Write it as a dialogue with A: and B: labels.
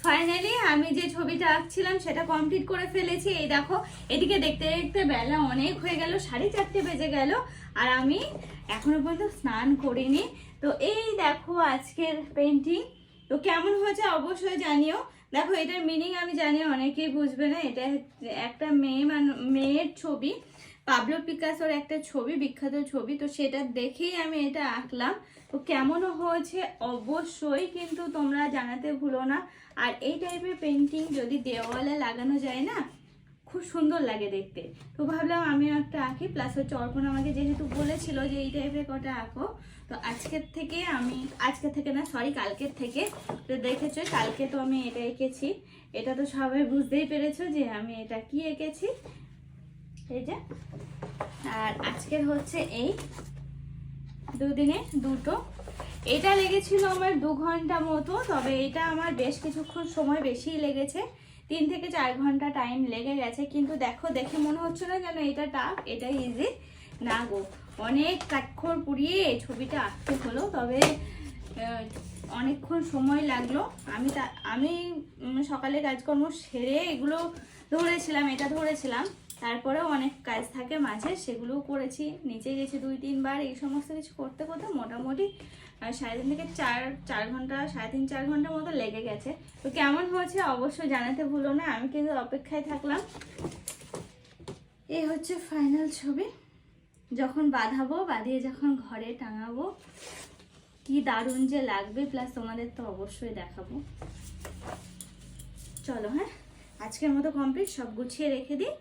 A: Finally আমি যে ছবিটা আঁকছিলাম সেটা কমপ্লিট করে ফেলেছি। এই দেখো, এদিকে দেখতে দেখতে বেলা অনেক হয়ে গেল, 4:30 বেজে গেল, আর আমি এখনো পর্যন্ত স্নান করিনি। তো এই দেখো আজকের পেন্টিং। তো কেমন হয়েছে অবশ্যই জানিও। দেখো, এটার মিনিং আমি জানি অনেকেই বুঝবে না। এটা একটা মেয়ের ছবি, পাবলো পিকাসোর একটা ছবি, বিখ্যাত ছবি। তো সেটা দেখেই আমি এটা আঁকলাম। তো কেমন হয়েছে অবশ্যই কিন্তু তোমরা জানাতে ভুলো না। আর এই টাইপের পেন্টিং যদি দেওয়ালে লাগানো যায় না, খুব সুন্দর লাগে দেখতে। তো ভাবলাম আমি একটা আঁকি। প্লাস হচ্ছে অর্পণ আমাকে যেহেতু বলেছিল যে এই টাইপের কটা আঁকো, তো আজকের থেকে না, সরি, কালকের থেকে। তো দেখেছো, কালকে তো আমি এটা এঁকেছি। এটা তো সবাই বুঝতেই পেরেছো যে আমি এটা কি এঁকেছি, এই যে। আর আজকের হচ্ছে এই দুদিনে দুটো। এটা লেগেছিল আমার 2 ঘন্টা মতো, তবে এটা আমার বেশ কিছুক্ষণ সময় বেশিই লেগেছে, 3 থেকে 4 ঘন্টা টাইম লেগে গেছে। কিন্তু দেখো, দেখে মনে হচ্ছে না যেন এটা টাফ, এটা ইজি না গো। অনেক কাঠখড় পুড়িয়ে এই ছবিটা আঁকতে হলো, তবে অনেকক্ষণ সময় লাগলো। আমি সকালে কাজকর্ম সেরে এগুলো ধরেছিলাম, এটা ধরেছিলাম। তারপরেও অনেক কাজ থাকে মাঝে, সেগুলোও করেছি। নিচে গেছি 2-3 বার। এই সমস্ত কিছু করতে করতে মোটামুটি 3.5 থেকে 4 ঘন্টা, 3.5-4 ঘন্টার মতো লেগে গেছে। তো কেমন হয়েছে অবশ্যই জানাতে ভুলো না। আমি কিন্তু অপেক্ষায় থাকলাম। এই হচ্ছে ফাইনাল ছবি। যখন বাঁধিয়ে যখন ঘরে টাঙাবো, কি দারুণ যে লাগবে। প্লাস তোমাদের তো অবশ্যই দেখাবো। চলো, হ্যাঁ, আজকের মতো কমপ্লিট। সব গুছিয়ে রেখে দিই,